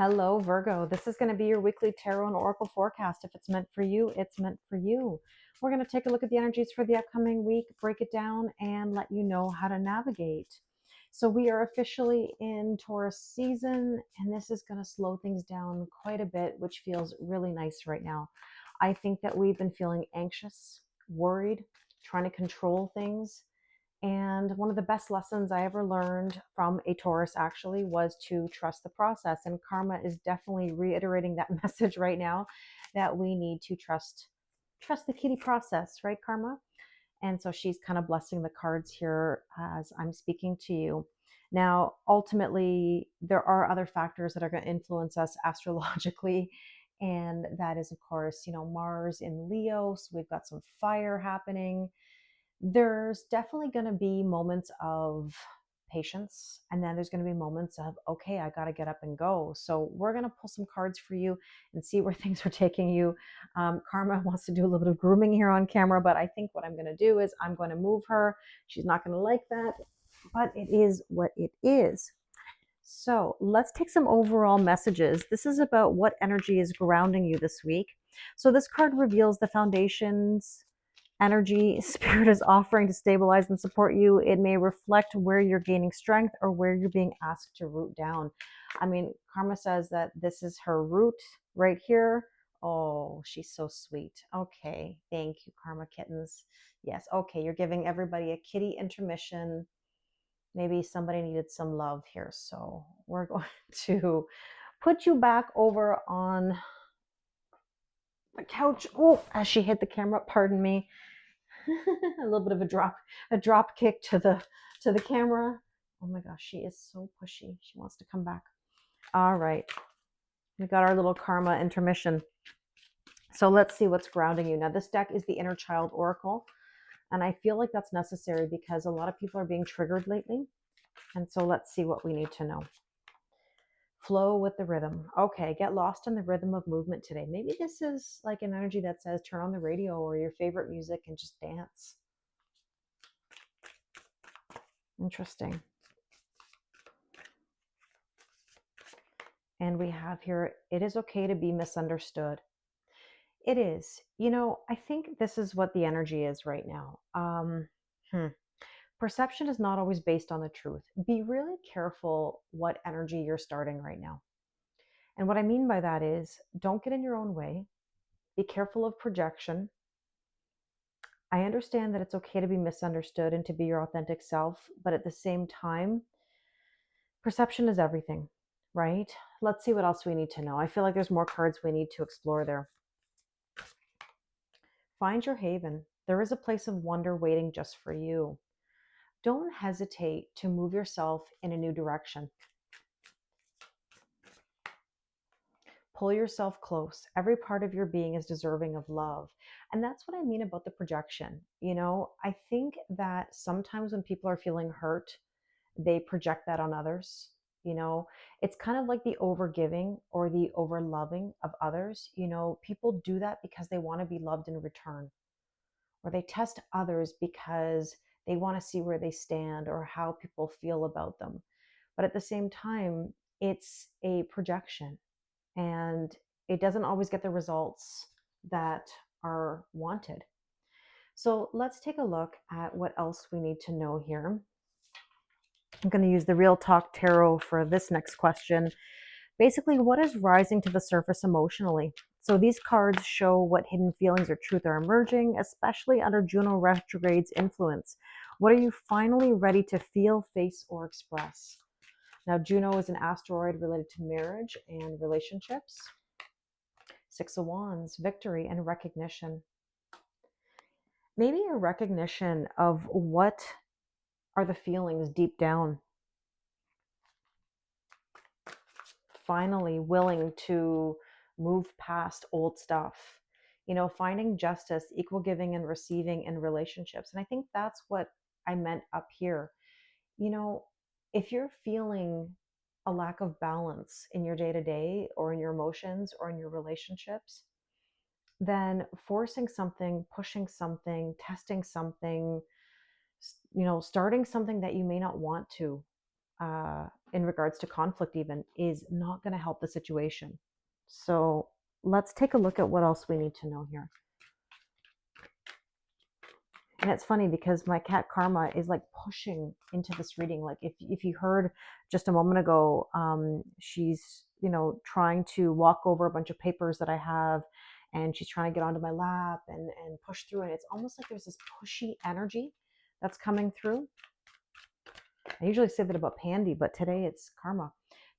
Hello, Virgo. This is going to be your weekly tarot and oracle forecast. If it's meant for you, it's meant for you. We're going to take a look at the energies for the upcoming week, break it down, and let you know how to navigate. So, we are officially in Taurus season, and this is going to slow things down quite a bit, which feels really nice right now. I think that we've been feeling anxious, worried, trying to control things. And one of the best lessons I ever learned from a Taurus actually was to trust the process. And karma is definitely reiterating that message right now that we need to trust the kitty process, right, karma? And so she's kind of blessing the cards here as I'm speaking to you. Now, ultimately, there are other factors that are going to influence us astrologically. And that is, of course, Mars in Leo. So we've got some fire happening. There's definitely going to be moments of patience, and then there's going to be moments of, okay, I got to get up and go. So we're going to pull some cards for you and see where things are taking you. Karma wants to do a little bit of grooming here on camera, but I think what I'm going to do is I'm going to move her. She's not going to like that, but it is what it is. So let's take some overall messages. This is about what energy is grounding you this week. So this card reveals the foundations energy spirit is offering to stabilize and support you. It may reflect where you're gaining strength or where you're being asked to root down. I mean, Karma says that this is her root right here. Oh, she's so sweet. Okay, thank you, Karma Kittens. Yes, okay, you're giving everybody a kitty intermission. Maybe somebody needed some love here. So we're going to put you back over on the couch. Oh, as she hit the camera, pardon me. A little bit of a drop kick to the camera. Oh my gosh, she is so pushy. She wants to come back. All right, we got our little karma intermission. So let's see what's grounding you. Now this deck is the inner child oracle, and I feel like that's necessary because a lot of people are being triggered lately. And so let's see what we need to know. Flow with the rhythm. Okay, get lost in the rhythm of movement today. Maybe this is like an energy that says turn on the radio or your favorite music and just dance. Interesting. And we have here, it is okay to be misunderstood. It is. I think this is what the energy is right now. Perception is not always based on the truth. Be really careful what energy you're starting right now. And what I mean by that is don't get in your own way. Be careful of projection. I understand that it's okay to be misunderstood and to be your authentic self, but at the same time, perception is everything, right? Let's see what else we need to know. I feel like there's more cards we need to explore there. Find your haven. There is a place of wonder waiting just for you. Don't hesitate to move yourself in a new direction. Pull yourself close. Every part of your being is deserving of love. And that's what I mean about the projection. I think that sometimes when people are feeling hurt, they project that on others. It's kind of like the overgiving or the overloving of others. People do that because they want to be loved in return, or they test others because they want to see where they stand or how people feel about them. But at the same time, it's a projection and it doesn't always get the results that are wanted. So let's take a look at what else we need to know here. I'm going to use the Real Talk Tarot for this next question. Basically, what is rising to the surface emotionally? So these cards show what hidden feelings or truth are emerging, especially under Juno retrograde's influence. What are you finally ready to feel, face, or express? Now, Juno is an asteroid related to marriage and relationships. Six of Wands, victory and recognition. Maybe a recognition of what are the feelings deep down. Finally willing to move past old stuff, finding justice, equal giving and receiving in relationships. And I think that's what I meant up here. If you're feeling a lack of balance in your day to day or in your emotions or in your relationships, then forcing something, pushing something, testing something, starting something that you may not want to, in regards to conflict even, is not going to help the situation. So let's take a look at what else we need to know here. And it's funny because my cat Karma is like pushing into this reading. Like if you heard just a moment ago, she's, trying to walk over a bunch of papers that I have, and she's trying to get onto my lap and push through. And it's almost like there's this pushy energy that's coming through. I usually say that about Pandy, but today it's Karma.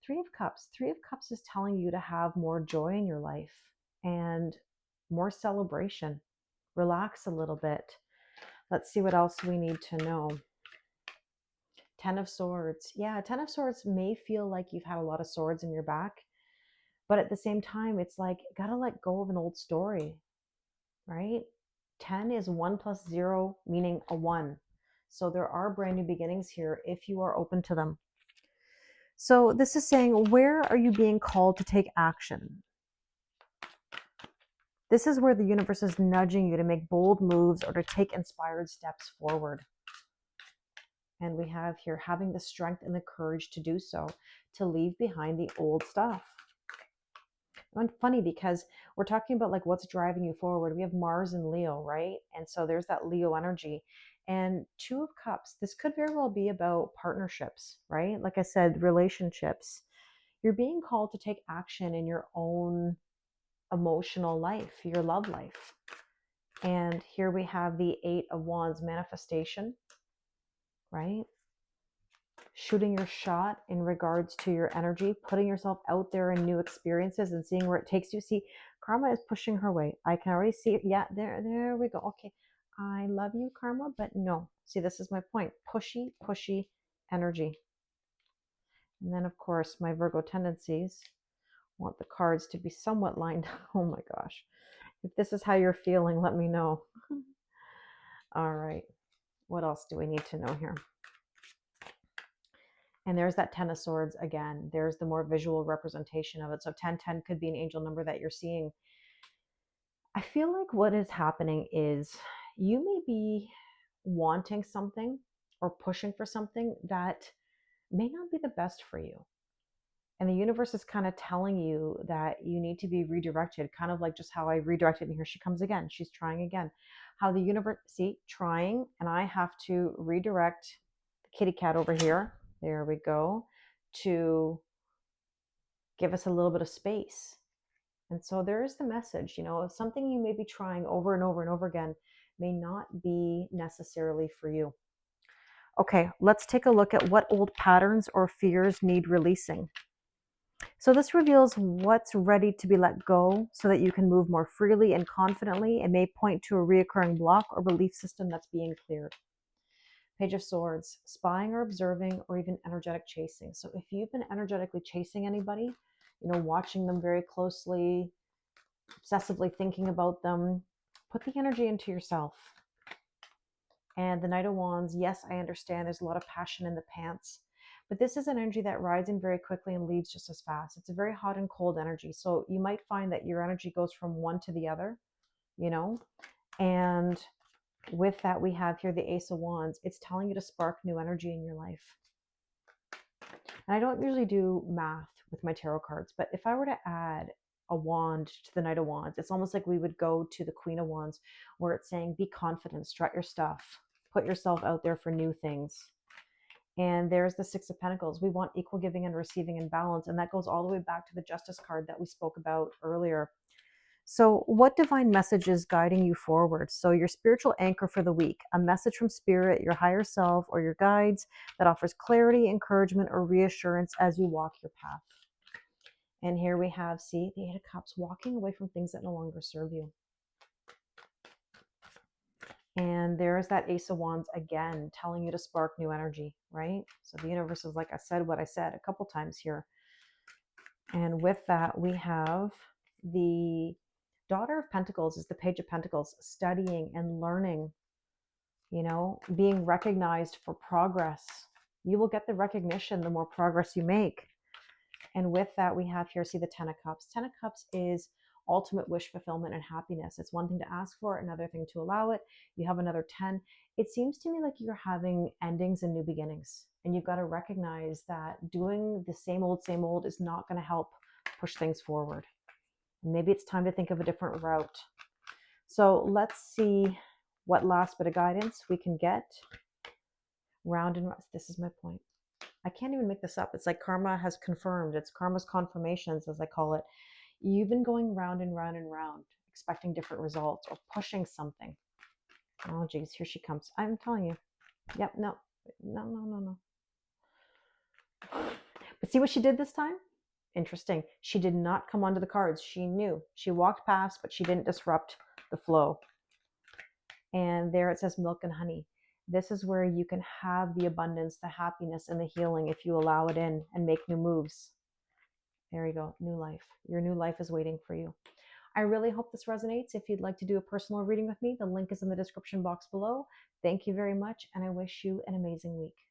Three of Cups. Three of Cups is telling you to have more joy in your life and more celebration. Relax a little bit. Let's see what else we need to know. Ten of Swords. Yeah, Ten of Swords may feel like you've had a lot of swords in your back, but at the same time, it's like, gotta let go of an old story, right? 10 is 1 plus 0, meaning a 1. So there are brand new beginnings here if you are open to them. So this is saying, where are you being called to take action? This is where the universe is nudging you to make bold moves or to take inspired steps forward. And we have here having the strength and the courage to do so, to leave behind the old stuff. And funny because we're talking about like what's driving you forward. We have Mars and Leo, right? And so there's that Leo energy. And Two of Cups, this could very well be about partnerships, right? Like I said, relationships. You're being called to take action in your own emotional life, your love life. And here we have the Eight of Wands, manifestation, right? Shooting your shot in regards to your energy, putting yourself out there in new experiences and seeing where it takes you. See, Karma is pushing her way. I can already see it. Yeah, there we go. Okay. I love you, Karma, but no. See, this is my point. Pushy energy. And then, of course, my Virgo tendencies want the cards to be somewhat lined. Oh my gosh. If this is how you're feeling, let me know. All right. What else do we need to know here? And there's that Ten of Swords again. There's the more visual representation of it. So 1010 could be an angel number that you're seeing. I feel like what is happening is you may be wanting something or pushing for something that may not be the best for you. And the universe is kind of telling you that you need to be redirected, kind of like just how I redirected. And here she comes again. She's trying again. How the universe, see, trying, and I have to redirect the kitty cat over here. There we go. To give us a little bit of space. And so there is the message, something you may be trying over and over and over again may not be necessarily for you. Okay, let's take a look at what old patterns or fears need releasing. So this reveals what's ready to be let go so that you can move more freely and confidently. It may point to a reoccurring block or belief system that's being cleared. Page of Swords, spying or observing or even energetic chasing. So if you've been energetically chasing anybody, watching them very closely, obsessively thinking about them, put the energy into yourself. And the Knight of Wands, yes, I understand there's a lot of passion in the pants, but this is an energy that rides in very quickly and leaves just as fast. It's a very hot and cold energy. So you might find that your energy goes from one to the other, and with that, we have here the Ace of Wands. It's telling you to spark new energy in your life. And I don't usually do math with my tarot cards, but if I were to add a wand to the Knight of Wands, it's almost like we would go to the Queen of Wands, where it's saying, be confident, strut your stuff, put yourself out there for new things. And there's the Six of Pentacles. We want equal giving and receiving and balance. And that goes all the way back to the Justice card that we spoke about earlier. So what divine message is guiding you forward? So your spiritual anchor for the week, a message from spirit, your higher self, or your guides that offers clarity, encouragement, or reassurance as you walk your path. And here we have, see, the Eight of Cups, walking away from things that no longer serve you. And there's that Ace of Wands again, telling you to spark new energy, right? So the universe is, like I said, what I said a couple times here. And with that, we have the Daughter of Pentacles is the Page of Pentacles, studying and learning, being recognized for progress. You will get the recognition the more progress you make. And with that, we have here, see the Ten of Cups. Ten of Cups is ultimate wish fulfillment and happiness. It's one thing to ask for, another thing to allow it. You have another 10. It seems to me like you're having endings and new beginnings. And you've got to recognize that doing the same old is not going to help push things forward. And maybe it's time to think of a different route. So let's see what last bit of guidance we can get. Round and round. This is my point. I can't even make this up. It's like karma has confirmed. It's karma's confirmations, as I call it. You've been going round and round and round, expecting different results or pushing something. Oh, geez, here she comes. I'm telling you. Yep, no. But see what she did this time? Interesting. She did not come onto the cards. She knew. She walked past, but she didn't disrupt the flow. And there it says milk and honey. This is where you can have the abundance, the happiness, and the healing if you allow it in and make new moves. There you go. New life. Your new life is waiting for you. I really hope this resonates. If you'd like to do a personal reading with me, the link is in the description box below. Thank you very much, and I wish you an amazing week.